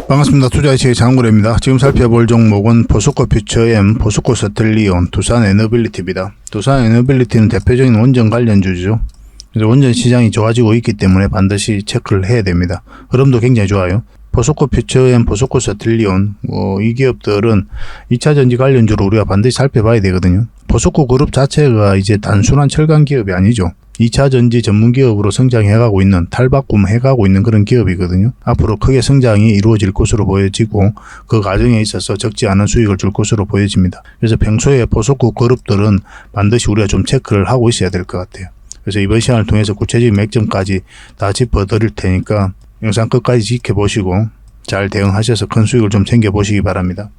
반갑습니다. 투자이치의 장군입니다. 지금 살펴볼 종목은 포스코 퓨처엠, 포스코 스텔리온, 두산 에너빌리티입니다. 두산 에너빌리티는 대표적인 원전 관련주죠. 그래서 원전 시장이 좋아지고 있기 때문에 반드시 체크를 해야 됩니다. 흐름도 굉장히 좋아요. 포스코 퓨처엠, 포스코 스텔리온, 이 기업들은 2차 전지 관련주로 우리가 반드시 살펴봐야 되거든요. 포스코 그룹 자체가 이제 단순한 철강 기업이 아니죠. 2차 전지 전문 기업으로 성장해가고 있는, 탈바꿈해가고 있는 그런 기업이거든요. 앞으로 크게 성장이 이루어질 것으로 보여지고 그 과정에 있어서 적지 않은 수익을 줄 것으로 보여집니다. 그래서 평소에 포스코 그룹들은 반드시 우리가 좀 체크를 하고 있어야 될 것 같아요. 그래서 이번 시간을 통해서 구체적인 맥점까지 다 짚어드릴 테니까 영상 끝까지 지켜보시고 잘 대응하셔서 큰 수익을 좀 챙겨보시기 바랍니다.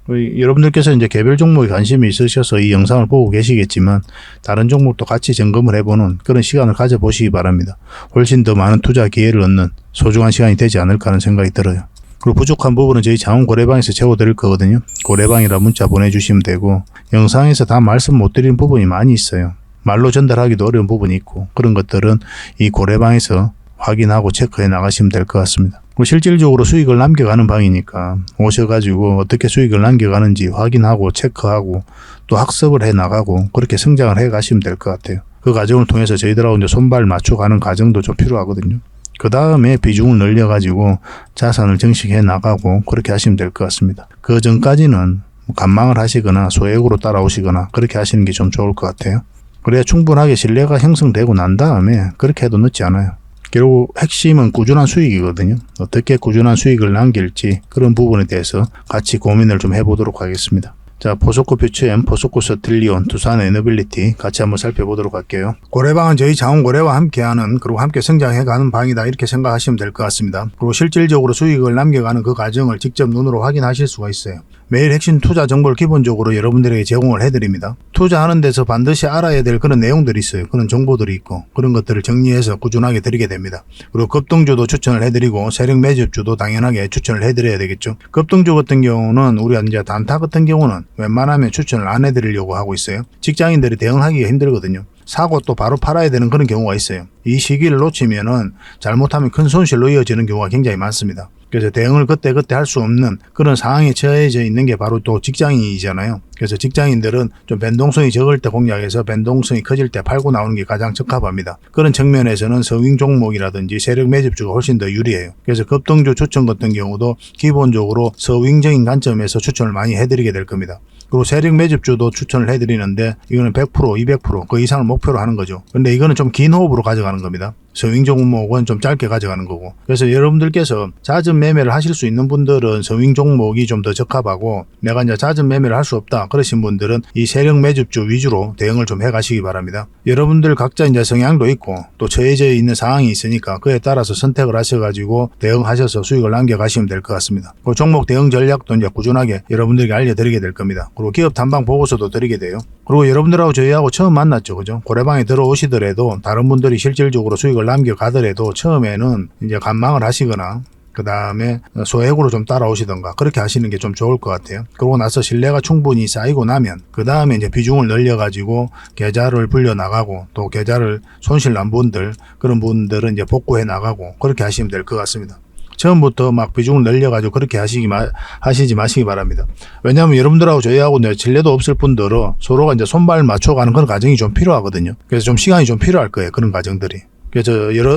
여러분들께서 이제 개별 종목에 관심이 있으셔서 이 영상을 보고 계시겠지만 다른 종목도 같이 점검을 해보는 그런 시간을 가져보시기 바랍니다. 훨씬 더 많은 투자 기회를 얻는 소중한 시간이 되지 않을까 하는 생각이 들어요. 그리고 부족한 부분은 저희 자원 고래방에서 채워드릴 거거든요. 고래방이라 문자 보내주시면 되고, 영상에서 다 말씀 못 드리는 부분이 많이 있어요. 말로 전달하기도 어려운 부분이 있고, 그런 것들은 이 고래방에서 확인하고 체크해 나가시면 될 것 같습니다. 실질적으로 수익을 남겨가는 방이니까 오셔가지고 어떻게 수익을 남겨가는지 확인하고 체크하고 또 학습을 해 나가고 그렇게 성장을 해 가시면 될 것 같아요. 그 과정을 통해서 저희들하고 이제 손발 맞춰가는 과정도 좀 필요하거든요. 그 다음에 비중을 늘려가지고 자산을 증식해 나가고 그렇게 하시면 될 것 같습니다. 그 전까지는 간망을 하시거나 소액으로 따라오시거나 그렇게 하시는 게 좀 좋을 것 같아요. 그래야 충분하게 신뢰가 형성되고 난 다음에 그렇게 해도 늦지 않아요. 결국 핵심은 꾸준한 수익이거든요. 어떻게 꾸준한 수익을 남길지 그런 부분에 대해서 같이 고민을 좀 해보도록 하겠습니다. 자, 포스코 퓨처엠, 포스코 스텔리온, 두산 에너빌리티 같이 한번 살펴보도록 할게요. 고래방은 저희 자원고래와 함께하는, 그리고 함께 성장해가는 방이다, 이렇게 생각하시면 될 것 같습니다. 그리고 실질적으로 수익을 남겨가는 그 과정을 직접 눈으로 확인하실 수가 있어요. 매일 핵심 투자 정보를 기본적으로 여러분들에게 제공을 해드립니다. 투자하는 데서 반드시 알아야 될 그런 내용들이 있어요. 그런 정보들이 있고 그런 것들을 정리해서 꾸준하게 드리게 됩니다. 그리고 급등주도 추천을 해드리고 세력 매집주도 당연하게 추천을 해드려야 되겠죠. 급등주 같은 경우는 우리가 이제 단타 같은 경우는 웬만하면 추천을 안 해드리려고 하고 있어요. 직장인들이 대응하기가 힘들거든요. 사고 또 바로 팔아야 되는 그런 경우가 있어요. 이 시기를 놓치면은 잘못하면 큰 손실로 이어지는 경우가 굉장히 많습니다. 그래서 대응을 그때그때 할 수 없는 그런 상황에 처해져 있는 게 바로 또 직장인이잖아요. 그래서 직장인들은 좀 변동성이 적을 때 공략해서 변동성이 커질 때 팔고 나오는 게 가장 적합합니다. 그런 측면에서는 서윙 종목이라든지 세력 매집주가 훨씬 더 유리해요. 그래서 급등주 추천 같은 경우도 기본적으로 서윙적인 관점에서 추천을 많이 해드리게 될 겁니다. 그리고 세력 매집주도 추천을 해드리는데 이거는 100%, 200%, 그 이상을 목표로 하는 거죠. 근데 이거는 좀 긴 호흡으로 가져가는 겁니다. 서윙 종목은 좀 짧게 가져가는 거고. 그래서 여러분들께서 잦은 매매를 하실 수 있는 분들은 서윙 종목이 좀 더 적합하고, 내가 이제 잦은 매매를 할 수 없다 그러신 분들은 이 세력 매집주 위주로 대응을 좀 해가시기 바랍니다. 여러분들 각자 이제 성향도 있고 또 처해져 있는 상황이 있으니까 그에 따라서 선택을 하셔가지고 대응하셔서 수익을 남겨가시면 될 것 같습니다. 그 종목 대응 전략도 이제 꾸준하게 여러분들에게 알려드리게 될 겁니다. 그리고 기업 탐방 보고서도 드리게 돼요. 그리고 여러분들하고 저희하고 처음 만났죠, 그죠? 고래방에 들어오시더라도 다른 분들이 실질적으로 수익을 남겨가더라도 처음에는 이제 관망을 하시거나 그 다음에 소액으로 좀 따라오시던가 그렇게 하시는 게 좀 좋을 것 같아요. 그러고 나서 신뢰가 충분히 쌓이고 나면 그 다음에 이제 비중을 늘려가지고 계좌를 불려 나가고 또 계좌를 손실 난 분들, 그런 분들은 이제 복구해 나가고 그렇게 하시면 될 것 같습니다. 처음부터 막 비중을 늘려가지고 그렇게 하시지 마시기 바랍니다. 왜냐하면 여러분들하고 저희하고 신뢰도 없을 분들은 서로가 이제 손발 맞춰가는 그런 과정이 좀 필요하거든요. 그래서 좀 시간이 좀 필요할 거예요, 그런 과정들이. 그래서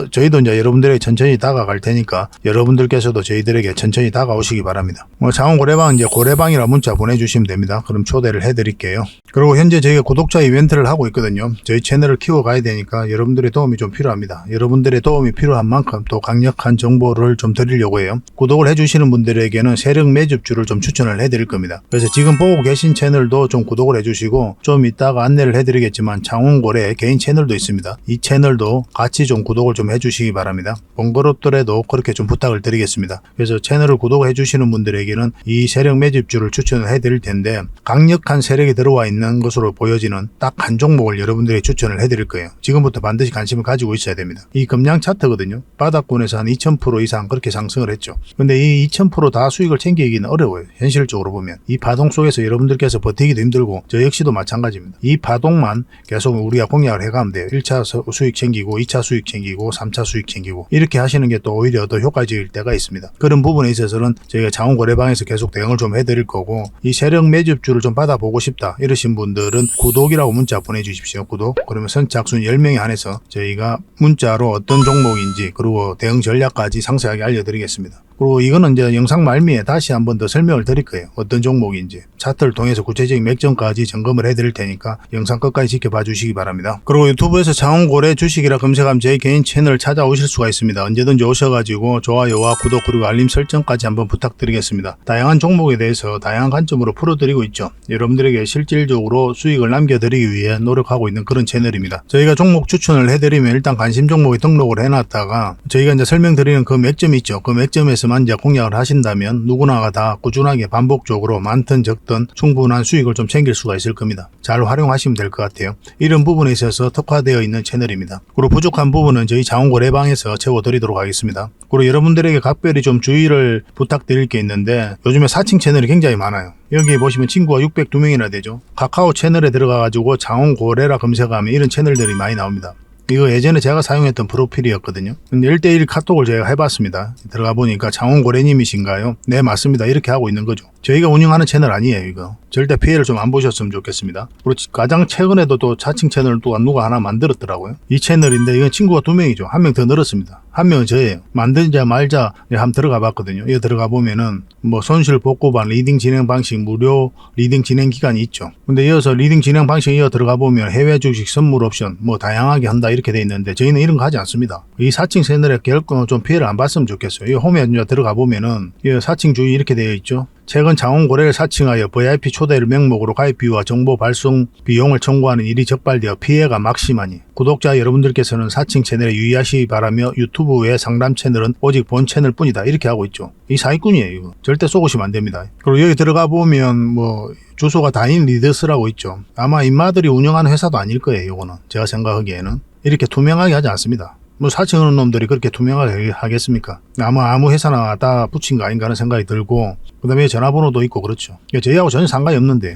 저희도 이제 여러분들에게 천천히 다가갈 테니까 여러분들께서도 저희들에게 천천히 다가오시기 바랍니다. 자원고래방 이제 고래방이라 문자 보내주시면 됩니다. 그럼 초대를 해드릴게요. 그리고 현재 저희가 구독자 이벤트를 하고 있거든요. 저희 채널을 키워가야 되니까 여러분들의 도움이 좀 필요합니다. 여러분들의 도움이 필요한 만큼 또 강력한 정보를 좀 드리려고 해요. 구독을 해주시는 분들에게는 세력 매집주를 좀 추천을 해드릴 겁니다. 그래서 지금 보고 계신 채널도 좀 구독을 해주시고, 좀 이따가 안내를 해드리겠지만 자원고래 개인 채널도 있습니다. 이 채널도 같이 좀 구독을 좀 해주시기 바랍니다. 번거롭더라도 그렇게 좀 부탁을 드리겠습니다. 그래서 채널을 구독해 주시는 분들에게는 이 세력 매집주를 추천을 해드릴 텐데, 강력한 세력이 들어와 있는 것으로 보여지는 딱 한 종목을 여러분들에게 추천을 해드릴 거예요. 지금부터 반드시 관심을 가지고 있어야 됩니다. 이 금량 차트거든요. 바닥권에서 한 2000% 이상 그렇게 상승을 했죠. 근데 이 2000% 다 수익을 챙기기는 어려워요. 현실적으로 보면 이 파동 속에서 여러분들께서 버티기도 힘들고 저 역시도 마찬가지입니다. 이 파동만 계속 우리가 공략을 해가면 돼요. 1차 수익 챙기고 2차 수익 수익 챙기고 3차 수익 챙기고 이렇게 하시는 게 또 오히려 더 효과적일 때가 있습니다. 그런 부분에 있어서는 저희가 자원거래방에서 계속 대응을 좀 해드릴 거고, 이 세력 매집주를 좀 받아보고 싶다 이러신 분들은 구독이라고 문자 보내주십시오. 구독. 그러면 선착순 10명에 한해서 저희가 문자로 어떤 종목인지 그리고 대응 전략까지 상세하게 알려드리겠습니다. 그리고 이거는 이제 영상 말미에 다시 한 번 더 설명을 드릴 거예요. 어떤 종목인지 차트를 통해서 구체적인 맥점까지 점검을 해드릴 테니까 영상 끝까지 지켜봐 주시기 바랍니다. 그리고 유튜브에서 자원거래 주식이라 검색하면 저희 개인 채널 찾아오실 수가 있습니다. 언제든지 오셔가지고 좋아요와 구독 그리고 알림 설정까지 한번 부탁드리겠습니다. 다양한 종목에 대해서 다양한 관점으로 풀어드리고 있죠. 여러분들에게 실질적으로 수익을 남겨드리기 위해 노력하고 있는 그런 채널입니다. 저희가 종목 추천을 해드리면 일단 관심 종목에 등록을 해놨다가 저희가 이제 설명드리는 그 맥점이 있죠. 그 맥점에서 이제 공략을 하신다면 누구나가 다 꾸준하게 반복적으로 많든 적든 충분한 수익을 좀 챙길 수가 있을 겁니다. 잘 활용하시면 될 것 같아요. 이런 부분에 있어서 특화되어 있는 채널입니다. 그리고 부족한 부분은 저희 자원거래방에서 채워드리도록 하겠습니다. 그리고 여러분들에게 각별히 좀 주의를 부탁드릴 게 있는데, 요즘에 사칭 채널이 굉장히 많아요. 여기 보시면 친구가 602명이나 되죠. 카카오 채널에 들어가가지고 자원거래라 검색하면 이런 채널들이 많이 나옵니다. 이거 예전에 제가 사용했던 프로필이었거든요. 근데 1대1 카톡을 제가 해봤습니다. 들어가 보니까 자원거래님이신가요? 네, 맞습니다. 이렇게 하고 있는 거죠. 저희가 운영하는 채널 아니에요, 이거. 절대 피해를 좀 안 보셨으면 좋겠습니다. 그리고 가장 최근에도 또 자칭 채널을 또 누가 하나 만들었더라고요. 이 채널인데 이건 친구가 2명이죠. 1명 더 늘었습니다. 1명은 저예요. 만들자 말자 한번 들어가 봤거든요. 여기 들어가 보면은 뭐 손실 복구반, 리딩 진행 방식, 무료 리딩 진행 기간이 있죠. 근데 이어서 리딩 진행 방식 이어 들어가 보면 해외 주식 선물 옵션 뭐 다양하게 한다 이렇게 돼 있는데 저희는 이런 거 하지 않습니다. 이 사칭 채널에 결코 좀 피해를 안 봤으면 좋겠어요. 이 홈에 들어가 보면은 이 사칭 주의 이렇게 되어 있죠. 최근 자원거래를 사칭하여 VIP 초대를 명목으로 가입비와 정보 발송 비용을 청구하는 일이 적발되어 피해가 막심하니 구독자 여러분들께서는 사칭 채널에 유의하시기 바라며 유튜브 외 상담 채널은 오직 본 채널 뿐이다 이렇게 하고 있죠. 이 사기꾼이에요. 이거 절대 쏘시면 안 됩니다. 그리고 여기 들어가 보면 뭐 주소가 다인 리더스라고 있죠. 아마 인마들이 운영하는 회사도 아닐 거예요. 이거는 제가 생각하기에는 이렇게 투명하게 하지 않습니다. 뭐 사칭하는 놈들이 그렇게 투명하게 하겠습니까? 아무 회사나 다 붙인 거 아닌가 하는 생각이 들고, 그 다음에 전화번호도 있고 그렇죠. 저희하고 전혀 상관이 없는데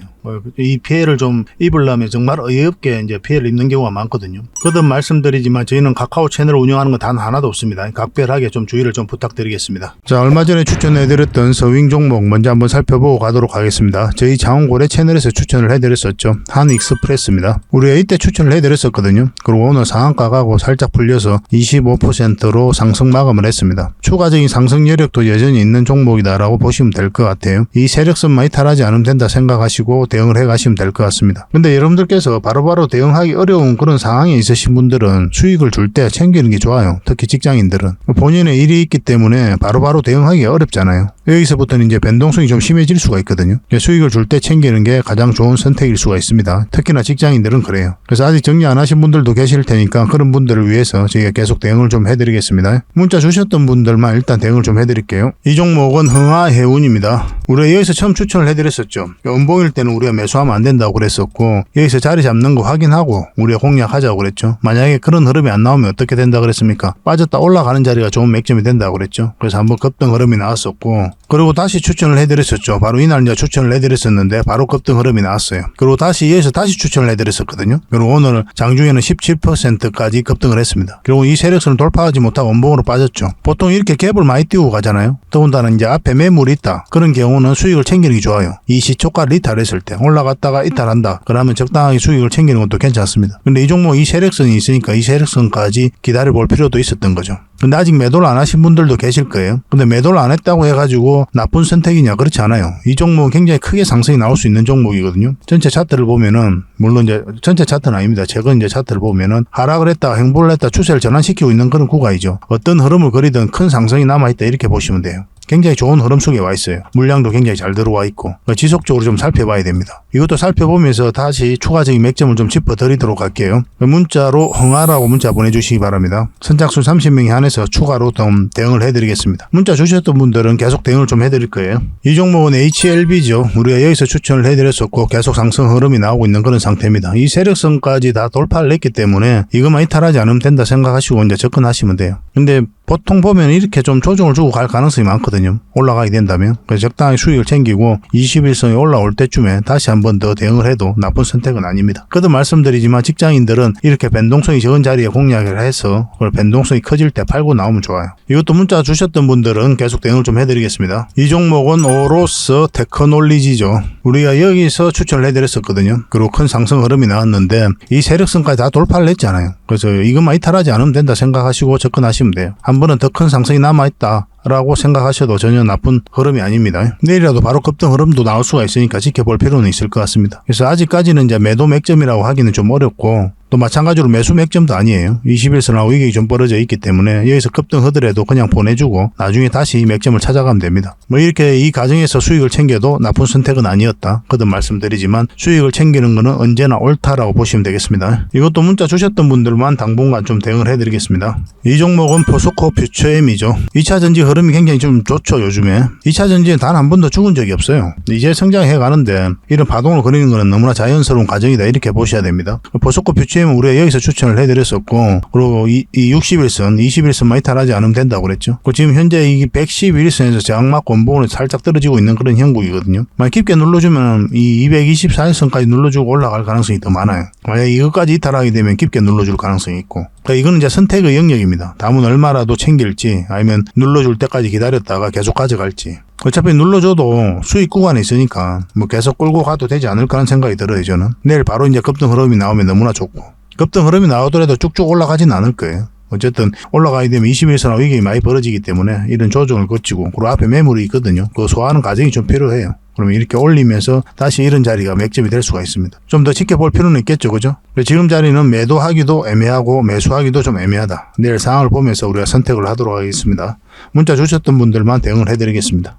이 피해를 좀 입으려면 정말 어이없게 이제 피해를 입는 경우가 많거든요. 거듭 말씀드리지만 저희는 카카오 채널을 운영하는 건 단 하나도 없습니다. 각별하게 좀 주의를 좀 부탁드리겠습니다. 자, 얼마 전에 추천해드렸던 서윙 종목 먼저 한번 살펴보고 가도록 하겠습니다. 저희 자원거래 채널에서 추천을 해드렸었죠. 한익스프레스입니다. 우리가 이때 추천을 해드렸었거든요. 그리고 오늘 상한가 가고 살짝 풀려서 25%로 상승 마감을 했습니다. 추가적인 상승 여력도 여전히 있는 종목이다라고 보시면 될 것 같아요. 이 세력선만 이탈하지 않으면 된다 생각하시고 대응을 해가시면 될 것 같습니다. 근데 여러분들께서 바로바로 대응하기 어려운 그런 상황에 있으신 분들은 수익을 줄 때 챙기는 게 좋아요. 특히 직장인들은 본인의 일이 있기 때문에 바로바로 대응하기 어렵잖아요. 여기서부터는 이제 변동성이 좀 심해질 수가 있거든요. 수익을 줄 때 챙기는 게 가장 좋은 선택일 수가 있습니다. 특히나 직장인들은 그래요. 그래서 아직 정리 안 하신 분들도 계실 테니까 그런 분들을 위해서 저희가 계속 대응을 좀 해드리겠습니다. 문자 주셨던 분들만 일단 대응을 좀 해드릴게요. 이 종목은 흥하해운입니다. 우리가 여기서 처음 추천을 해드렸었죠. 음봉일 때는 우리가 매수하면 안 된다고 그랬었고, 여기서 자리 잡는 거 확인하고 우리가 공략하자고 그랬죠. 만약에 그런 흐름이 안 나오면 어떻게 된다 그랬습니까? 빠졌다 올라가는 자리가 좋은 맥점이 된다고 그랬죠. 그래서 한번 급등 흐름이 나왔었고, 그리고 다시 추천을 해드렸었죠. 바로 이날 이제 추천을 해드렸었는데 바로 급등 흐름이 나왔어요. 그리고 다시 여기서 다시 추천을 해드렸었거든요. 그리고 오늘 장중에는 17%까지 급등을 했습니다. 그리고 이 세력선을 돌파하지 못하고 원봉으로 빠졌죠. 보통 이렇게 갭을 많이 띄우고 가잖아요. 더군다나 이제 앞에 매물이 있다. 그런 경우는 수익을 챙기는 게 좋아요. 이 시초가를 이탈했을 때 올라갔다가 이탈한다. 그러면 적당하게 수익을 챙기는 것도 괜찮습니다. 근데 이 종목 이 세력선이 있으니까 이 세력선까지 기다려볼 필요도 있었던 거죠. 근데 아직 매도를 안 하신 분들도 계실 거예요. 근데 매도를 안 했다고 해가지고 나쁜 선택이냐? 그렇지 않아요. 이 종목은 굉장히 크게 상승이 나올 수 있는 종목이거든요. 전체 차트를 보면은, 물론 이제 전체 차트는 아닙니다. 최근 이제 차트를 보면은 하락을 했다, 행보를 했다, 추세를 전환시키고 있는 그런 구간이죠. 어떤 흐름을 그리든 큰 상승이 남아있다 이렇게 보시면 돼요. 굉장히 좋은 흐름 속에 와 있어요. 물량도 굉장히 잘 들어와 있고 지속적으로 좀 살펴봐야 됩니다. 이것도 살펴보면서 다시 추가적인 맥점을 좀 짚어드리도록 할게요. 문자로 흥하라고 문자 보내주시기 바랍니다. 선착순 30명에 한해서 추가로 좀 대응을 해드리겠습니다. 문자 주셨던 분들은 계속 대응을 좀 해드릴 거예요. 이 종목은 HLB죠. 우리가 여기서 추천을 해드렸었고 계속 상승 흐름이 나오고 있는 그런 상태입니다. 이 세력선까지 다 돌파를 했기 때문에 이것만 이탈하지 않으면 된다 생각하시고 이제 접근하시면 돼요. 근데 보통 보면 이렇게 좀 조정을 주고 갈 가능성이 많거든요. 올라가게 된다면. 그래서 적당히 수익을 챙기고 21선이 올라올 때쯤에 다시 한 번 더 대응을 해도 나쁜 선택은 아닙니다. 그도 말씀드리지만 직장인들은 이렇게 변동성이 적은 자리에 공략을 해서 변동성이 커질 때 팔고 나오면 좋아요. 이것도 문자 주셨던 분들은 계속 대응을 좀 해드리겠습니다. 이 종목은 오로스 테크놀리지죠. 우리가 여기서 추천을 해드렸었거든요. 그리고 큰 상승 흐름이 나왔는데 이 세력선까지 다 돌파를 했잖아요. 그래서 이것만 이탈하지 않으면 된다 생각하시고 접근하시면 돼요. 한 번은 더 큰 상승이 남아있다 라고 생각하셔도 전혀 나쁜 흐름이 아닙니다. 내일이라도 바로 급등 흐름도 나올 수가 있으니까 지켜볼 필요는 있을 것 같습니다. 그래서 아직까지는 이제 매도 맥점이라고 하기는 좀 어렵고 또 마찬가지로 매수 맥점도 아니에요. 21선하고 이게 좀 벌어져 있기 때문에 여기서 급등 하더라도 그냥 보내주고 나중에 다시 맥점을 찾아가면 됩니다. 뭐 이렇게 이 과정에서 수익을 챙겨도 나쁜 선택은 아니었다. 거듭 말씀드리지만 수익을 챙기는 거는 언제나 옳다라고 보시면 되겠습니다. 이것도 문자 주셨던 분들만 당분간 좀 대응을 해드리겠습니다. 이 종목은 포스코 퓨처엠이죠. 2차전지 흐름이 굉장히 좀 좋죠. 요즘에 2차전지는 단 한 번도 죽은 적이 없어요. 이제 성장해 가는데 이런 파동을 그리는 거는 너무나 자연스러운 과정이다 이렇게 보셔야 됩니다. 포스코 퓨처엠은 우리가 여기서 추천을 해드렸었고 그리고 이 61선 21선만 이탈하지 않으면 된다고 그랬죠. 지금 현재 이 111선에서 저항막 원봉으로 살짝 떨어지고 있는 그런 형국이거든요. 만약 깊게 눌러주면 이 224선까지 눌러주고 올라갈 가능성이 더 많아요. 만약 이것까지 이탈하게 되면 깊게 눌러줄 가능성이 있고 그러니까 이거는 이제 선택의 영역입니다. 다음은 얼마라도 챙길지 아니면 눌러줄 때까지 기다렸다가 계속 가져갈지. 어차피 눌러줘도 수익 구간에 있으니까 뭐 계속 끌고 가도 되지 않을까 하는 생각이 들어요. 저는 내일 바로 이제 급등 흐름이 나오면 너무나 좋고 급등 흐름이 나오더라도 쭉쭉 올라가진 않을 거예요. 어쨌든 올라가게 되면 21선하고 위기가 많이 벌어지기 때문에 이런 조정을 거치고 그리고 앞에 매물이 있거든요. 그거 소화하는 과정이 좀 필요해요. 그러면 이렇게 올리면서 다시 이런 자리가 맥점이 될 수가 있습니다. 좀 더 지켜볼 필요는 있겠죠. 그죠? 지금 자리는 매도하기도 애매하고 매수하기도 좀 애매하다. 내일 상황을 보면서 우리가 선택을 하도록 하겠습니다. 문자 주셨던 분들만 대응을 해드리겠습니다.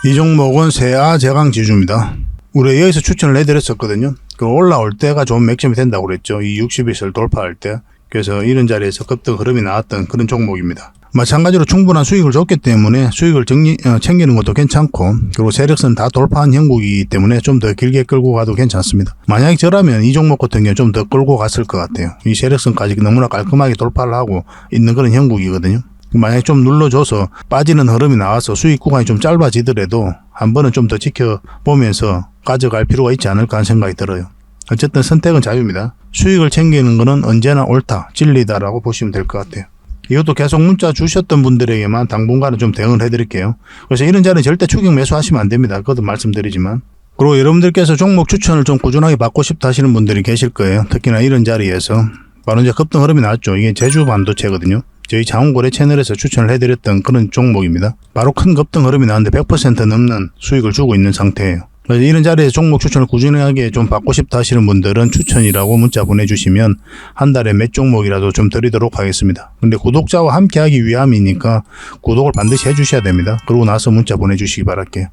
이 종목은 세아 제강 지주입니다. 우리 여기서 추천을 해드렸었거든요. 그 올라올 때가 좋은 맥점이 된다고 그랬죠. 이 60일선을 돌파할 때. 그래서 이런 자리에서 급등 흐름이 나왔던 그런 종목입니다. 마찬가지로 충분한 수익을 줬기 때문에 수익을 챙기는 것도 괜찮고 그리고 세력선 다 돌파한 형국이기 때문에 좀 더 길게 끌고 가도 괜찮습니다. 만약에 저라면 이 종목 같은 경우는 좀 더 끌고 갔을 것 같아요. 이 세력선까지 너무나 깔끔하게 돌파를 하고 있는 그런 형국이거든요. 만약에 좀 눌러줘서 빠지는 흐름이 나와서 수익 구간이 좀 짧아지더라도 한 번은 좀 더 지켜보면서 가져갈 필요가 있지 않을까 하는 생각이 들어요. 어쨌든 선택은 자유입니다. 수익을 챙기는 것은 언제나 옳다, 진리다라고 보시면 될 것 같아요. 이것도 계속 문자 주셨던 분들에게만 당분간은 좀 대응을 해드릴게요. 그래서 이런 자리는 절대 추격 매수하시면 안 됩니다. 그것도 말씀드리지만. 그리고 여러분들께서 종목 추천을 좀 꾸준하게 받고 싶다 하시는 분들이 계실 거예요. 특히나 이런 자리에서. 바로 이제 급등 흐름이 나왔죠. 이게 제주 반도체거든요. 저희 장훈거래 채널에서 추천을 해드렸던 그런 종목입니다. 바로 큰 급등 흐름이 나왔는데 100% 넘는 수익을 주고 있는 상태예요. 그래서 이런 자리에서 종목 추천을 꾸준하게 좀 받고 싶다 하시는 분들은 추천이라고 문자 보내주시면 한 달에 몇 종목이라도 좀 드리도록 하겠습니다. 근데 구독자와 함께 하기 위함이니까 구독을 반드시 해주셔야 됩니다. 그러고 나서 문자 보내주시기 바랄게요.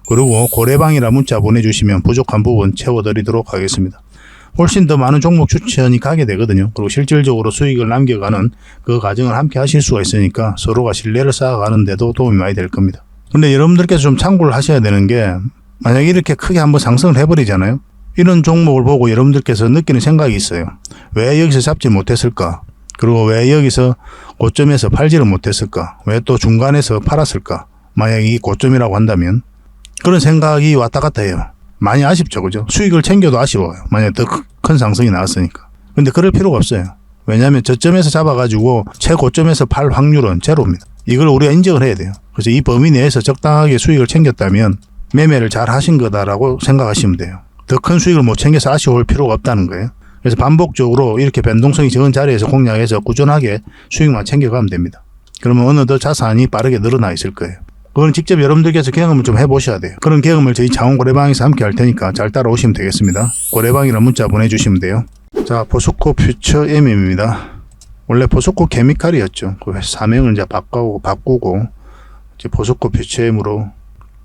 그리고 고래방이라 문자 보내주시면 부족한 부분 채워드리도록 하겠습니다. 훨씬 더 많은 종목 추천이 가게 되거든요. 그리고 실질적으로 수익을 남겨가는 그 과정을 함께 하실 수가 있으니까 서로가 신뢰를 쌓아가는 데도 도움이 많이 될 겁니다. 근데 여러분들께서 좀 참고를 하셔야 되는 게 만약에 이렇게 크게 한번 상승을 해버리잖아요. 이런 종목을 보고 여러분들께서 느끼는 생각이 있어요. 왜 여기서 잡지 못했을까? 그리고 왜 여기서 고점에서 팔지를 못했을까? 왜 또 중간에서 팔았을까? 만약에 이 고점이라고 한다면 그런 생각이 왔다 갔다 해요. 많이 아쉽죠. 그죠? 수익을 챙겨도 아쉬워요. 만약에 더 큰 상승이 나왔으니까. 근데 그럴 필요가 없어요. 왜냐하면 저점에서 잡아가지고 최고점에서 팔 확률은 제로입니다. 이걸 우리가 인정을 해야 돼요. 그래서 이 범위 내에서 적당하게 수익을 챙겼다면 매매를 잘 하신 거다라고 생각하시면 돼요. 더 큰 수익을 못 챙겨서 아쉬울 필요가 없다는 거예요. 그래서 반복적으로 이렇게 변동성이 적은 자리에서 공략해서 꾸준하게 수익만 챙겨가면 됩니다. 그러면 어느덧 자산이 빠르게 늘어나 있을 거예요. 그건 직접 여러분들께서 경험을 좀 해보셔야 돼요. 그런 경험을 저희 장원고래방에서 함께 할 테니까 잘 따라오시면 되겠습니다. 고래방이라는 문자 보내주시면 돼요. 자, 포스코 퓨처 M입니다. 원래 포스코 케미칼이었죠. 그 사명을 이제 바꾸고 이제 포스코 퓨처 M으로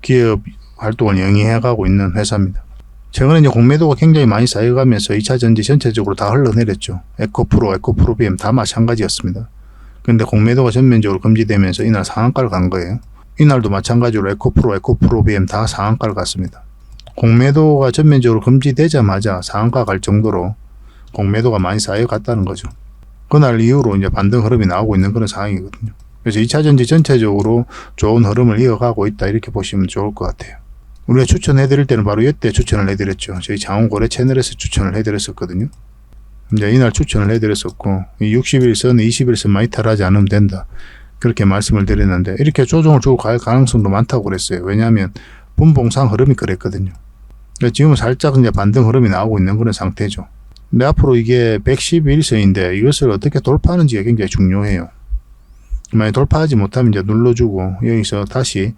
기업 활동을 영위해가고 있는 회사입니다. 최근에 이제 공매도가 굉장히 많이 쌓여가면서 2차 전지 전체적으로 다 흘러내렸죠. 에코프로, 에코프로비엠 다 마찬가지였습니다. 근데 공매도가 전면적으로 금지되면서 이날 상한가를 간 거예요. 이날도 마찬가지로 에코프로, 에코프로비엠 다 상한가를 갔습니다. 공매도가 전면적으로 금지되자마자 상한가 갈 정도로 공매도가 많이 쌓여갔다는 거죠. 그날 이후로 이제 반등 흐름이 나오고 있는 그런 상황이거든요. 그래서 2차전지 전체적으로 좋은 흐름을 이어가고 있다 이렇게 보시면 좋을 것 같아요. 우리가 추천해드릴 때는 바로 이때 추천을 해드렸죠. 저희 장원고래 채널에서 추천을 해드렸었거든요. 이제 이날 추천을 해드렸었고, 이 60일선, 20일선 많이 탈하지 않으면 된다. 그렇게 말씀을 드렸는데, 이렇게 조정을 주고 갈 가능성도 많다고 그랬어요. 왜냐하면 분봉상 흐름이 그랬거든요. 지금은 살짝 이제 반등 흐름이 나오고 있는 그런 상태죠. 근데 앞으로 이게 111선인데 이것을 어떻게 돌파하는지가 굉장히 중요해요. 만약 돌파하지 못하면 이제 눌러주고 여기서 다시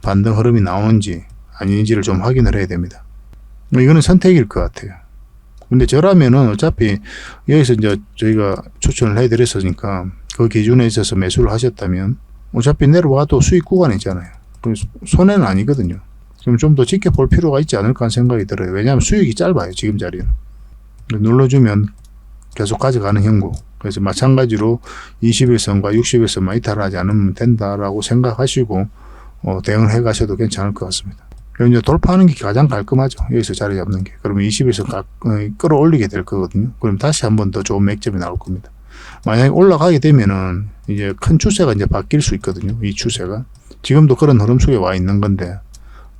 반등 흐름이 나오는지 아닌지를 좀 확인을 해야 됩니다. 이거는 선택일 것 같아요. 근데 저라면은 어차피 여기서 이제 저희가 추천을 해드렸으니까 그 기준에 있어서 매수를 하셨다면 어차피 내려와도 수익 구간이잖아요. 손해는 아니거든요. 그럼 좀 더 지켜볼 필요가 있지 않을까 하는 생각이 들어요. 왜냐하면 수익이 짧아요. 지금 자리는. 눌러주면 계속 가져가는 형국. 그래서 마찬가지로 21선과 61선만 이탈하지 않으면 된다라고 생각하시고 대응을 해 가셔도 괜찮을 것 같습니다. 그리고 이제 돌파하는 게 가장 깔끔하죠. 여기서 자리 잡는 게. 그러면 21선 끌어올리게 될 거거든요. 그럼 다시 한 번 더 좋은 맥점이 나올 겁니다. 만약에 올라가게 되면은 이제 큰 추세가 이제 바뀔 수 있거든요. 이 추세가. 지금도 그런 흐름 속에 와 있는 건데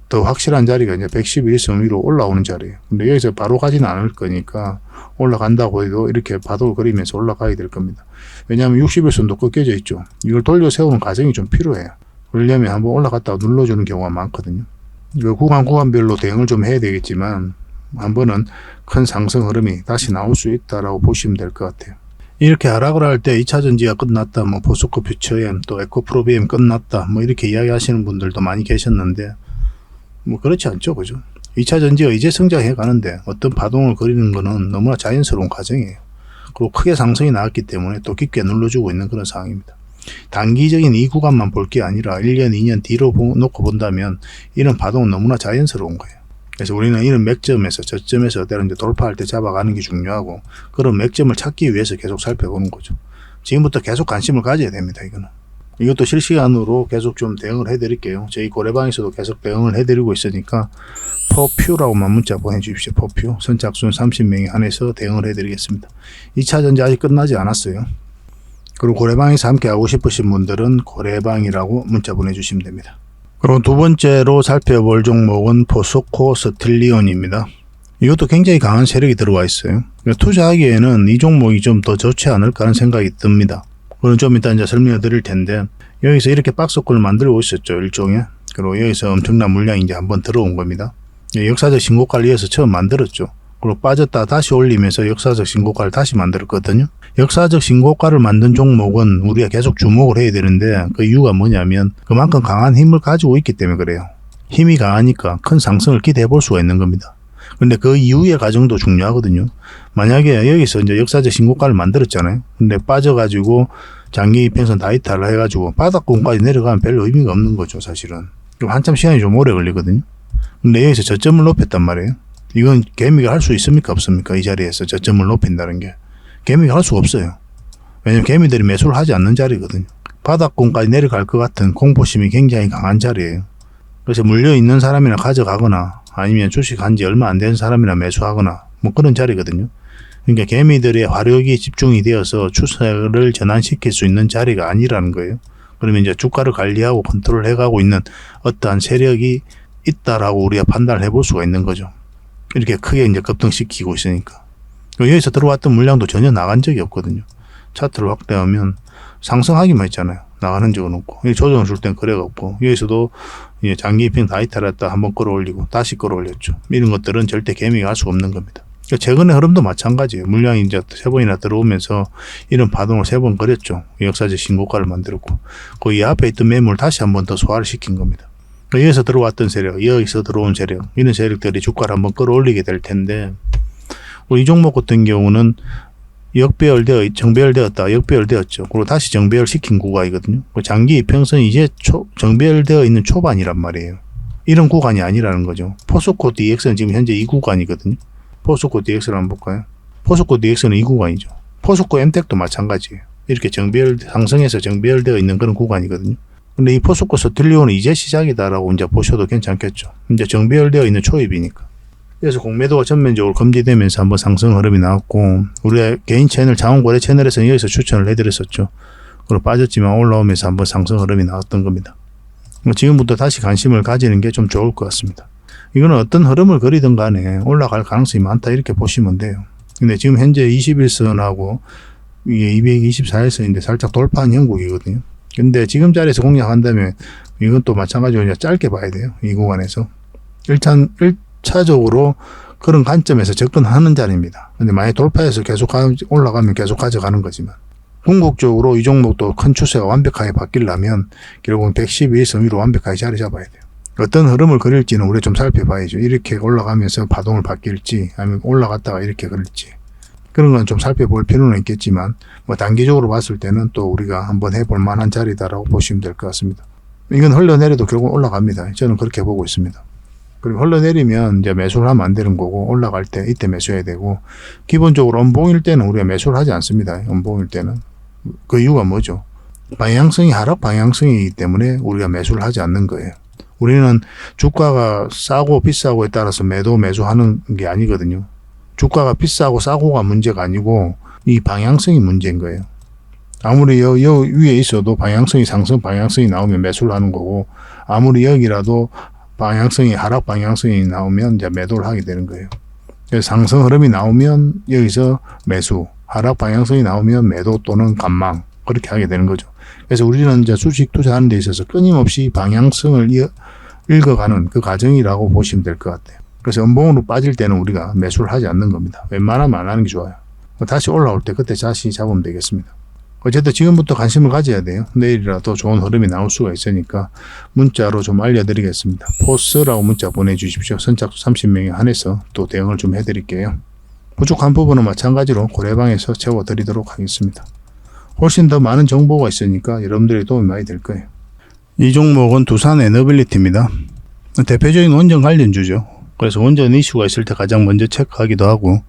더 확실한 자리가 이제 111선 위로 올라오는 자리예요. 근데 여기서 바로 가지는 않을 거니까 올라간다고 해도 이렇게 바닥을 그리면서 올라가게 될 겁니다. 왜냐하면 60일선도 꺾여져 있죠. 이걸 돌려 세우는 과정이 좀 필요해요. 그러려면 한번 올라갔다가 눌러주는 경우가 많거든요. 그 구간별로 대응을 좀 해야 되겠지만 한 번은 큰 상승 흐름이 다시 나올 수 있다라고 보시면 될 것 같아요. 이렇게 하락을 할 때 2차전지가 끝났다, 뭐 포스코 퓨처엠, 또 에코프로비엠 끝났다, 뭐 이렇게 이야기하시는 분들도 많이 계셨는데 뭐 그렇지 않죠, 그죠? 2차전지가 이제 성장해 가는데 어떤 파동을 그리는 거는 너무나 자연스러운 과정이에요. 그리고 크게 상승이 나왔기 때문에 또 깊게 눌러주고 있는 그런 상황입니다. 단기적인 이 구간만 볼 게 아니라 1년, 2년 뒤로 놓고 본다면 이런 파동은 너무나 자연스러운 거예요. 그래서 우리는 이런 맥점에서 저점에서 때로 이제 돌파할 때 잡아가는 게 중요하고 그런 맥점을 찾기 위해서 계속 살펴보는 거죠. 지금부터 계속 관심을 가져야 됩니다. 이것도 실시간으로 계속 좀 대응을 해드릴게요. 저희 고래방에서도 계속 대응을 해드리고 있으니까 포퓨라고만 문자 보내주십시오. 포퓨 선착순 30명에 한해서 대응을 해드리겠습니다. 2차전지 아직 끝나지 않았어요. 그리고 고래방에서 함께 하고 싶으신 분들은 고래방이라고 문자 보내주시면 됩니다. 그리고 두 번째로 살펴볼 종목은 포스코 스틸리온입니다. 이것도 굉장히 강한 세력이 들어와 있어요. 투자하기에는 이 종목이 좀 더 좋지 않을까 하는 생각이 듭니다. 그건 좀 이따 이제 설명을 드릴 텐데 여기서 이렇게 박스권을 만들고 있었죠. 일종의. 그리고 여기서 엄청난 물량이 이제 한번 들어온 겁니다. 역사적 신고가를 이어서 처음 만들었죠. 그리고 빠졌다 다시 올리면서 역사적 신고가를 다시 만들었거든요. 역사적 신고가를 만든 종목은 우리가 계속 주목을 해야 되는데 그 이유가 뭐냐면 그만큼 강한 힘을 가지고 있기 때문에 그래요. 힘이 강하니까 큰 상승을 기대해 볼 수가 있는 겁니다. 근데 그 이후의 과정도 중요하거든요. 만약에 여기서 이제 역사적 신고가를 만들었잖아요. 근데 빠져가지고 장기 이평선 다 이탈을 해가지고 바닥권까지 내려가면 별로 의미가 없는 거죠, 사실은. 한참 시간이 좀 오래 걸리거든요. 근데 여기서 저점을 높였단 말이에요. 이건 개미가 할 수 있습니까, 없습니까? 이 자리에서 저점을 높인다는 게. 개미가 할 수가 없어요. 왜냐면 개미들이 매수를 하지 않는 자리거든요. 바닥권까지 내려갈 것 같은 공포심이 굉장히 강한 자리예요. 그래서 물려있는 사람이나 가져가거나 아니면 주식한 지 얼마 안 된 사람이나 매수하거나 뭐 그런 자리거든요. 그러니까 개미들의 화력이 집중이 되어서 추세를 전환시킬 수 있는 자리가 아니라는 거예요. 그러면 이제 주가를 관리하고 컨트롤 해가고 있는 어떠한 세력이 있다라고 우리가 판단을 해볼 수가 있는 거죠. 이렇게 크게 이제 급등시키고 있으니까. 여기서 들어왔던 물량도 전혀 나간 적이 없거든요. 차트를 확대하면 상승하기만 했잖아요. 나가는 적은 없고. 조정을 줄 땐 거래가 없고. 여기서도 장기 입행 다 이탈했다 한번 끌어올리고 다시 끌어올렸죠. 이런 것들은 절대 개미가 할 수 없는 겁니다. 최근의 흐름도 마찬가지예요. 물량이 이제 3번이나 들어오면서 이런 파동을 3번 그렸죠. 역사적 신고가를 만들었고. 그 이 앞에 있던 매물 다시 한번 더 소화를 시킨 겁니다. 여기서 들어왔던 세력, 여기서 들어온 세력, 이런 세력들이 주가를 한번 끌어올리게 될 텐데, 이 종목 같은 경우는 정배열되었다, 역배열되었죠. 그리고 다시 정배열 시킨 구간이거든요. 장기 이평선이 이제 정배열되어 있는 초반이란 말이에요. 이런 구간이 아니라는 거죠. 포스코 DX는 지금 현재 이 구간이거든요. 포스코 DX를 한번 볼까요? 포스코 DX는 이 구간이죠. 포스코 MTEC도 마찬가지예요. 이렇게 상승해서 정배열되어 있는 그런 구간이거든요. 근데 이 포스코 스틸리온은 이제 시작이다라고 이제 보셔도 괜찮겠죠. 이제 정배열되어 있는 초입이니까. 그래서 공매도가 전면적으로 금지되면서 한번 상승 흐름이 나왔고, 우리가 개인 채널, 장원고래 채널에서는 여기서 추천을 해드렸었죠. 그리고 빠졌지만 올라오면서 한번 상승 흐름이 나왔던 겁니다. 지금부터 다시 관심을 가지는 게 좀 좋을 것 같습니다. 이거는 어떤 흐름을 그리든 간에 올라갈 가능성이 많다 이렇게 보시면 돼요. 근데 지금 현재 21선하고 이게 224일선인데 살짝 돌파한 형국이거든요. 근데 지금 자리에서 공략한다면 이건 또 마찬가지로 이제 짧게 봐야 돼요. 이 구간에서. 1차적으로 그런 관점에서 접근하는 자리입니다. 근데 만약 돌파해서 계속 올라가면 계속 가져가는 거지만 궁극적으로 이 종목도 큰 추세가 완벽하게 바뀌려면 결국은 112선 위로 완벽하게 자리 잡아야 돼요. 어떤 흐름을 그릴지는 우리가 좀 살펴봐야죠. 이렇게 올라가면서 파동을 바뀔지 아니면 올라갔다가 이렇게 그릴지 그런 건 좀 살펴볼 필요는 있겠지만 뭐 단기적으로 봤을 때는 또 우리가 한번 해볼 만한 자리다라고 보시면 될 것 같습니다. 이건 흘러내려도 결국 올라갑니다. 저는 그렇게 보고 있습니다. 그리고 흘러내리면 이제 매수를 하면 안 되는 거고 올라갈 때 이때 매수해야 되고 기본적으로 음봉일 때는 우리가 매수를 하지 않습니다. 음봉일 때는. 그 이유가 뭐죠? 방향성이 하락 방향성이기 때문에 우리가 매수를 하지 않는 거예요. 우리는 주가가 싸고 비싸고에 따라서 매수하는 게 아니거든요. 주가가 비싸고 싸고가 문제가 아니고 이 방향성이 문제인 거예요. 아무리 여 위에 있어도 방향성이 상승 방향성이 나오면 매수를 하는 거고 아무리 여기라도 방향성이 하락 방향성이 나오면 이제 매도를 하게 되는 거예요. 그래서 상승 흐름이 나오면 여기서 매수, 하락 방향성이 나오면 매도 또는 관망 그렇게 하게 되는 거죠. 그래서 우리는 이제 주식 투자하는 데 있어서 끊임없이 방향성을 읽어가는 그 과정이라고 보시면 될 것 같아요. 그래서 음봉으로 빠질 때는 우리가 매수를 하지 않는 겁니다. 웬만하면 안 하는 게 좋아요. 다시 올라올 때 그때 다시 잡으면 되겠습니다. 어쨌든 지금부터 관심을 가져야 돼요. 내일이라도 좋은 흐름이 나올 수가 있으니까 문자로 좀 알려드리겠습니다. 포스라고 문자 보내주십시오. 선착순 30명에 한해서 또 대응을 좀 해드릴게요. 부족한 부분은 마찬가지로 고래방에서 채워드리도록 하겠습니다. 훨씬 더 많은 정보가 있으니까 여러분들의 도움이 많이 될 거예요. 이 종목은 두산 에너빌리티입니다. 대표적인 원전 관련주죠. 그래서 원전 이슈가 있을 때 가장 먼저 체크하기도 하고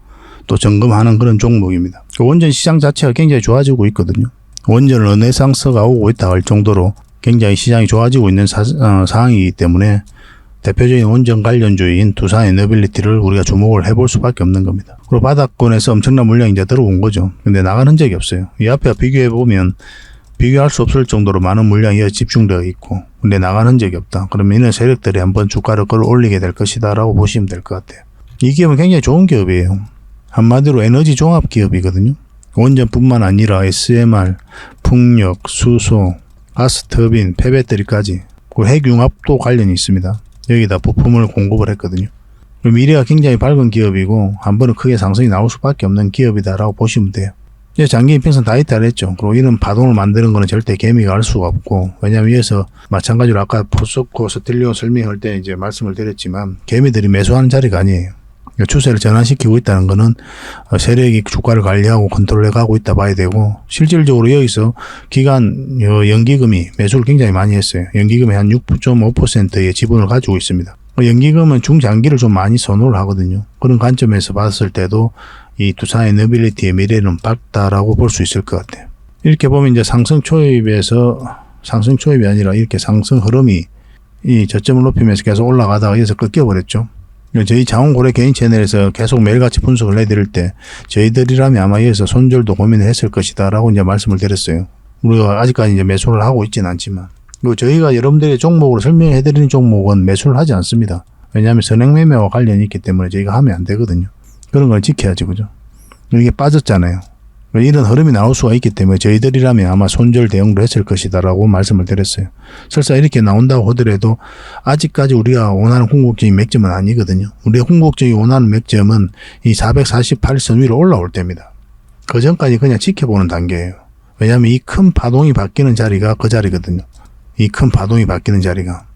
또 점검하는 그런 종목입니다. 원전 시장 자체가 굉장히 좋아지고 있거든요. 원전 르네상스가 오고 있다 할 정도로 굉장히 시장이 좋아지고 있는 상황이기 때문에 대표적인 원전 관련주인 두산 에너빌리티를 우리가 주목을 해볼 수밖에 없는 겁니다. 그리고 바닥권에서 엄청난 물량이 이제 들어온 거죠. 근데 나가는 흔적이 없어요. 이 앞에 비교해보면 비교할 수 없을 정도로 많은 물량이 집중되어 있고 근데 나가는 흔적이 없다. 그러면 이런 세력들이 한번 주가를 끌어올리게 될 것이다 라고 보시면 될 것 같아요. 이 기업은 굉장히 좋은 기업이에요. 한마디로 에너지 종합 기업이거든요. 원전뿐만 아니라 SMR, 풍력, 수소, 가스터빈, 폐배터리까지 그리고 핵융합도 관련이 있습니다. 여기다 부품을 공급을 했거든요. 미래가 굉장히 밝은 기업이고 한 번은 크게 상승이 나올 수밖에 없는 기업이다라고 보시면 돼요. 이제 장기 이평선 다 있다 그랬죠. 그리고 이런 파동을 만드는 거는 절대 개미가 알 수가 없고 왜냐면 위에서 마찬가지로 아까 포스코 스틸리온 설명할 때 이제 말씀을 드렸지만 개미들이 매수하는 자리가 아니에요. 추세를 전환시키고 있다는 거는 세력이 주가를 관리하고 컨트롤해 가고 있다 봐야 되고 실질적으로 여기서 기관 연기금이 매수를 굉장히 많이 했어요. 연기금이 한 6.5%의 지분을 가지고 있습니다. 연기금은 중장기를 좀 많이 선호를 하거든요. 그런 관점에서 봤을 때도 이 두산 에너빌리티의 미래는 밝다라고 볼 수 있을 것 같아요. 이렇게 보면 이제 상승 초입이 아니라 이렇게 상승 흐름이 이 저점을 높이면서 계속 올라가다가 여기서 꺾여버렸죠. 저희 장원고래 개인 채널에서 계속 매일같이 분석을 해드릴 때 저희들이라면 아마 여기서 손절도 고민을 했을 것이다 라고 이제 말씀을 드렸어요. 우리가 아직까지 이제 매수를 하고 있지는 않지만 그리고 저희가 여러분들의 종목으로 설명해드리는 종목은 매수를 하지 않습니다. 왜냐하면 선행매매와 관련이 있기 때문에 저희가 하면 안 되거든요. 그런 걸 지켜야지 그죠. 이게 빠졌잖아요. 이런 흐름이 나올 수가 있기 때문에 저희들이라면 아마 손절 대응도 했을 것이다 라고 말씀을 드렸어요. 설사 이렇게 나온다고 하더라도 아직까지 우리가 원하는 궁극적인 맥점은 아니거든요. 우리가 궁극적인 원하는 맥점은 이 448선 위로 올라올 때입니다. 그 전까지 그냥 지켜보는 단계예요. 왜냐하면 이 큰 파동이 바뀌는 자리가 그 자리거든요. 이 큰 파동이 바뀌는 자리가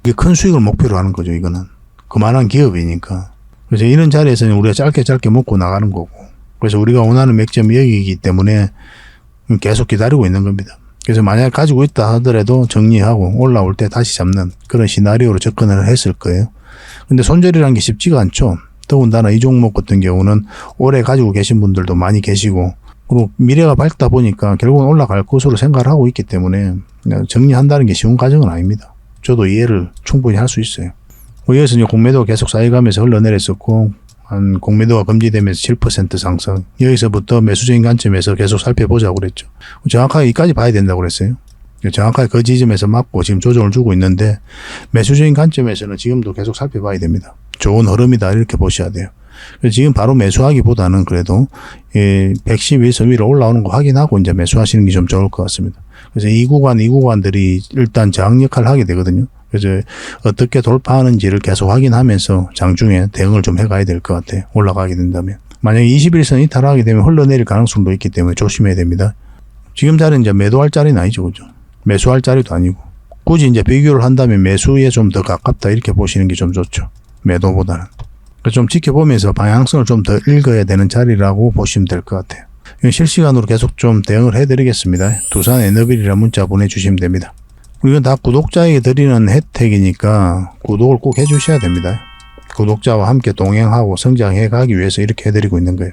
이게 큰 수익을 목표로 하는 거죠. 이거는 그만한 기업이니까. 그래서 이런 자리에서는 우리가 짧게 먹고 나가는 거고 그래서 우리가 원하는 맥점이 여기이기 때문에 계속 기다리고 있는 겁니다. 그래서 만약 가지고 있다 하더라도 정리하고 올라올 때 다시 잡는 그런 시나리오로 접근을 했을 거예요. 근데 손절이라는 게 쉽지가 않죠. 더군다나 이 종목 같은 경우는 오래 가지고 계신 분들도 많이 계시고 그리고 미래가 밝다 보니까 결국은 올라갈 것으로 생각을 하고 있기 때문에 정리한다는 게 쉬운 과정은 아닙니다. 저도 이해를 충분히 할 수 있어요. 여기서 이제 공매도가 계속 쌓여가면서 흘러내렸었고 한 공매도가 금지되면서 7% 상승. 여기서부터 매수적인 관점에서 계속 살펴보자고 그랬죠. 정확하게 여기까지 봐야 된다고 그랬어요. 정확하게 그 지점에서 맞고 지금 조정을 주고 있는데 매수적인 관점에서는 지금도 계속 살펴봐야 됩니다. 좋은 흐름이다 이렇게 보셔야 돼요. 지금 바로 매수하기보다는 그래도 111선 위로 올라오는 거 확인하고 이제 매수하시는 게 좀 좋을 것 같습니다. 그래서 이 구간들이 일단 저항 역할을 하게 되거든요. 그래서 어떻게 돌파하는지를 계속 확인하면서 장중에 대응을 좀 해가야 될 것 같아요. 올라가게 된다면. 만약에 21선 이탈하게 되면 흘러내릴 가능성도 있기 때문에 조심해야 됩니다. 지금 자리는 이제 매도할 자리는 아니죠. 그죠? 매수할 자리도 아니고. 굳이 이제 비교를 한다면 매수에 좀 더 가깝다 이렇게 보시는 게 좀 좋죠. 매도보다는. 좀 지켜보면서 방향성을 좀 더 읽어야 되는 자리라고 보시면 될 것 같아요. 실시간으로 계속 좀 대응을 해드리겠습니다. 두산 에너빌이라 문자 보내주시면 됩니다. 이건 다 구독자에게 드리는 혜택이니까 구독을 꼭 해주셔야 됩니다. 구독자와 함께 동행하고 성장해 가기 위해서 이렇게 해드리고 있는 거예요.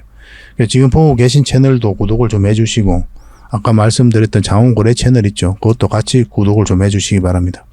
지금 보고 계신 채널도 구독을 좀 해주시고 아까 말씀드렸던 장원거래 채널 있죠. 그것도 같이 구독을 좀 해주시기 바랍니다.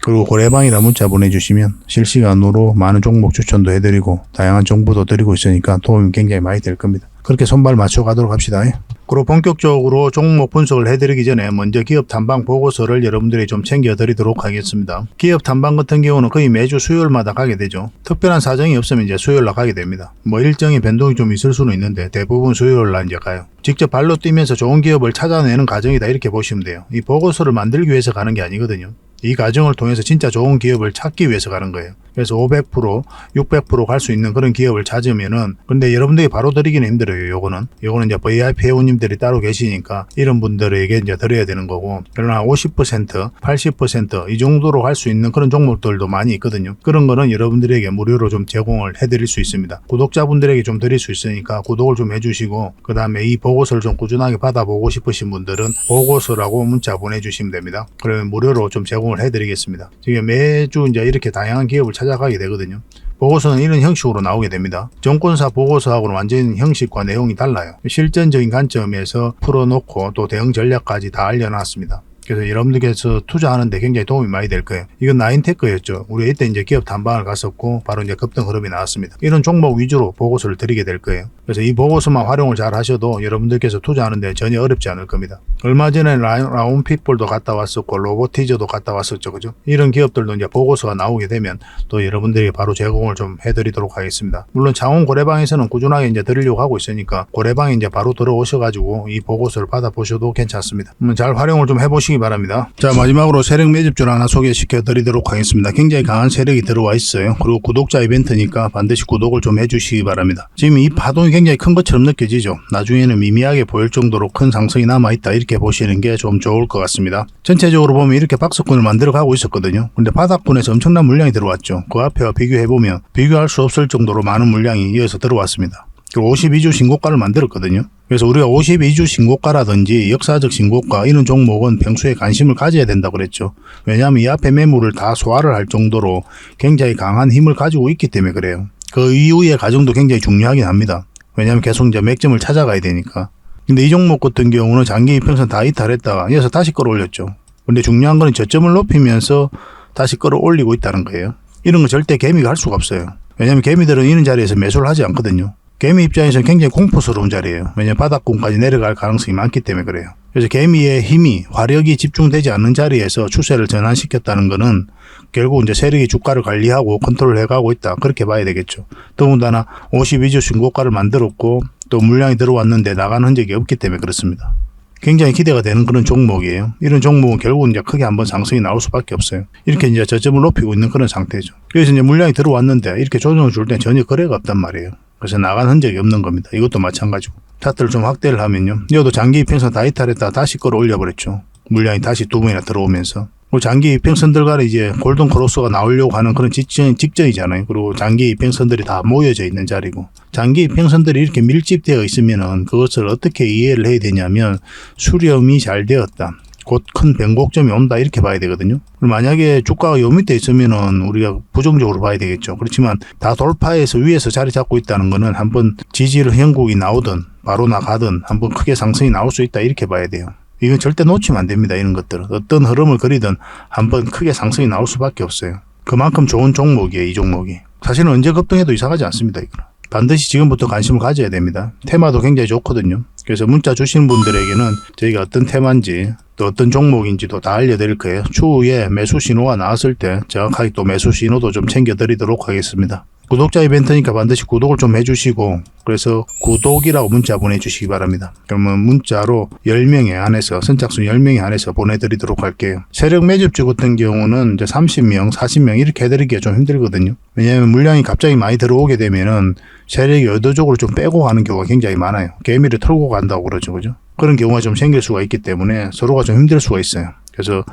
그리고 거래방이라 문자 보내주시면 실시간으로 많은 종목 추천도 해드리고 다양한 정보도 드리고 있으니까 도움이 굉장히 많이 될 겁니다. 그렇게 손발 맞춰 가도록 합시다. 그리고 본격적으로 종목 분석을 해드리기 전에 먼저 기업 탐방 보고서를 여러분들이 좀 챙겨드리도록 하겠습니다. 기업 탐방 같은 경우는 거의 매주 수요일마다 가게 되죠. 특별한 사정이 없으면 이제 수요일날 가게 됩니다. 뭐 일정의 변동이 좀 있을 수는 있는데 대부분 수요일날 이제 가요. 직접 발로 뛰면서 좋은 기업을 찾아내는 과정이다 이렇게 보시면 돼요. 이 보고서를 만들기 위해서 가는 게 아니거든요. 이 과정을 통해서 진짜 좋은 기업을 찾기 위해서 가는 거예요. 그래서 500%, 600% 갈 수 있는 그런 기업을 찾으면은 근데 여러분들이 바로 드리기는 힘들어요. 요거는 이제 VIP 회원님들이 따로 계시니까 이런 분들에게 이제 드려야 되는 거고 그러나 50%, 80% 이 정도로 갈 수 있는 그런 종목들도 많이 있거든요. 그런 거는 여러분들에게 무료로 좀 제공을 해드릴 수 있습니다. 구독자분들에게 좀 드릴 수 있으니까 구독을 좀 해주시고 그 다음에 이 보고서를 좀 꾸준하게 받아보고 싶으신 분들은 보고서라고 문자 보내주시면 됩니다. 그러면 무료로 좀 제공을 해드리겠습니다. 지금 매주 이제 이렇게 다양한 기업을 찾아가게 되거든요. 보고서는 이런 형식으로 나오게 됩니다. 정권사 보고서하고는 완전히 형식과 내용이 달라요. 실전적인 관점에서 풀어놓고 또 대응 전략까지 다 알려놨습니다. 그래서 여러분들께서 투자하는데 굉장히 도움이 많이 될 거예요. 이건 나인테크였죠. 우리 이때 이제 기업 탐방을 갔었고 바로 이제 급등 흐름이 나왔습니다. 이런 종목 위주로 보고서를 드리게 될 거예요. 그래서 이 보고서만 활용을 잘 하셔도 여러분들께서 투자하는데 전혀 어렵지 않을 겁니다. 얼마 전에 라운핏볼도 갔다 왔었고 로보티저도 갔다 왔었죠. 그죠? 이런 기업들도 이제 보고서가 나오게 되면 또 여러분들이 바로 제공을 좀 해드리도록 하겠습니다. 물론 창원 고래방에서는 꾸준하게 이제 드리려고 하고 있으니까 고래방에 이제 바로 들어오셔가지고 이 보고서를 받아보셔도 괜찮습니다. 잘 활용을 좀 해보시기 바랍니다. 자, 마지막으로 세력 매집주를 하나 소개시켜 드리도록 하겠습니다. 굉장히 강한 세력이 들어와 있어요. 그리고 구독자 이벤트니까 반드시 구독을 좀 해주시기 바랍니다. 지금 이 파동이 굉장히 큰 것처럼 느껴지죠. 나중에는 미미하게 보일 정도로 큰 상승이 남아있다 이렇게 보시는 게 좀 좋을 것 같습니다. 전체적으로 보면 이렇게 박스권을 만들어 가고 있었거든요. 근데 바닥권에서 엄청난 물량이 들어왔죠. 그 앞에와 비교해보면 비교할 수 없을 정도로 많은 물량이 이어서 들어왔습니다. 그리고 52주 신고가를 만들었거든요. 그래서 우리가 52주 신고가라든지 역사적 신고가 이런 종목은 평소에 관심을 가져야 된다고 그랬죠. 왜냐하면 이 앞에 매물을 다 소화를 할 정도로 굉장히 강한 힘을 가지고 있기 때문에 그래요. 그 이후의 과정도 굉장히 중요하긴 합니다. 왜냐하면 계속 이제 맥점을 찾아가야 되니까. 근데 이 종목 같은 경우는 장기 이평선 다 이탈했다가 이어서 다시 끌어올렸죠. 근데 중요한 거는 저점을 높이면서 다시 끌어올리고 있다는 거예요. 이런 거 절대 개미가 할 수가 없어요. 왜냐하면 개미들은 이런 자리에서 매수를 하지 않거든요. 개미 입장에서는 굉장히 공포스러운 자리예요. 왜냐하면 바닥권까지 내려갈 가능성이 많기 때문에 그래요. 그래서 개미의 힘이 화력이 집중되지 않는 자리에서 추세를 전환시켰다는 것은 결국 이제 세력이 주가를 관리하고 컨트롤 해가고 있다. 그렇게 봐야 되겠죠. 더군다나 52주 신고가를 만들었고 또 물량이 들어왔는데 나가는 흔적이 없기 때문에 그렇습니다. 굉장히 기대가 되는 그런 종목이에요. 이런 종목은 결국은 이제 크게 한번 상승이 나올 수밖에 없어요. 이렇게 이제 저점을 높이고 있는 그런 상태죠. 그래서 이제 물량이 들어왔는데 이렇게 조정을 줄 때 전혀 거래가 없단 말이에요. 그래서 나간 흔적이 없는 겁니다. 이것도 마찬가지고. 차트를 좀 확대를 하면요. 이것도 장기 이평선 다 이탈했다가 다시 끌어올려 버렸죠. 물량이 다시 두 번이나 들어오면서. 장기 이평선들과는 이제 골든 크로스가 나오려고 하는 그런 직전이잖아요. 그리고 장기 이평선들이 다 모여져 있는 자리고. 장기 이평선들이 이렇게 밀집되어 있으면은 그것을 어떻게 이해를 해야 되냐면 수렴이 잘 되었다. 곧 큰 변곡점이 온다 이렇게 봐야 되거든요. 만약에 주가가 요 밑에 있으면은 우리가 부정적으로 봐야 되겠죠. 그렇지만 다 돌파해서 위에서 자리 잡고 있다는 거는 한번 지지를 형국이 나오든 바로 나가든 한번 크게 상승이 나올 수 있다 이렇게 봐야 돼요. 이건 절대 놓치면 안 됩니다. 이런 것들은 어떤 흐름을 그리든 한번 크게 상승이 나올 수밖에 없어요. 그만큼 좋은 종목이에요. 이 종목이. 사실은 언제 급등해도 이상하지 않습니다. 이거는. 반드시 지금부터 관심을 가져야 됩니다. 테마도 굉장히 좋거든요. 그래서 문자 주신 분들에게는 저희가 어떤 테마인지 또 어떤 종목인지도 다 알려드릴 거예요. 추후에 매수 신호가 나왔을 때 정확하게 또 매수 신호도 좀 챙겨드리도록 하겠습니다. 구독자 이벤트니까 반드시 구독을 좀 해주시고, 그래서 구독이라고 문자 보내주시기 바랍니다. 그러면 문자로 10명에 한해서, 선착순 10명에 한해서 보내드리도록 할게요. 세력 매집주 같은 경우는 이제 30명, 40명 이렇게 해드리기가 좀 힘들거든요. 왜냐하면 물량이 갑자기 많이 들어오게 되면은 세력이 의도적으로 좀 빼고 가는 경우가 굉장히 많아요. 개미를 털고 간다고 그러죠. 그죠? 그런 경우가 좀 생길 수가 있기 때문에 서로가 좀 힘들 수가 있어요. 그래서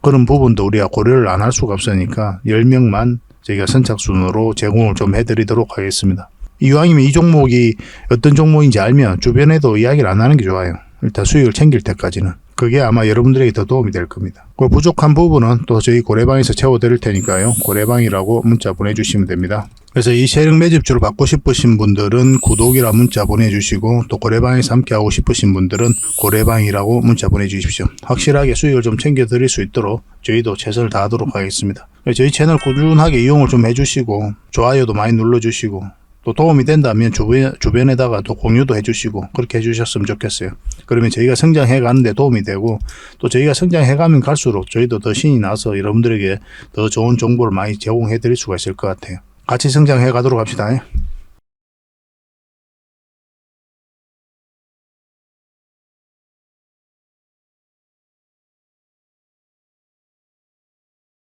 그런 부분도 우리가 고려를 안 할 수가 없으니까 10명만 저희가 선착순으로 제공을 좀 해드리도록 하겠습니다. 이왕이면 이 종목이 어떤 종목인지 알면 주변에도 이야기를 안 하는 게 좋아요. 일단 수익을 챙길 때까지는. 그게 아마 여러분들에게 더 도움이 될 겁니다. 그 부족한 부분은 또 저희 고래방에서 채워드릴 테니까요. 고래방이라고 문자 보내주시면 됩니다. 그래서 이 세력 매집주를 받고 싶으신 분들은 구독이라 문자 보내주시고, 또 고래방에서 함께하고 싶으신 분들은 고래방이라고 문자 보내주십시오. 확실하게 수익을 좀 챙겨드릴 수 있도록 저희도 최선을 다하도록 하겠습니다. 저희 채널 꾸준하게 이용을 좀 해주시고, 좋아요도 많이 눌러주시고, 또 도움이 된다면 주변에다가 또 공유도 해주시고 그렇게 해주셨으면 좋겠어요. 그러면 저희가 성장해 가는데 도움이 되고, 또 저희가 성장해 가면 갈수록 저희도 더 신이 나서 여러분들에게 더 좋은 정보를 많이 제공해 드릴 수가 있을 것 같아요. 같이 성장해 가도록 합시다.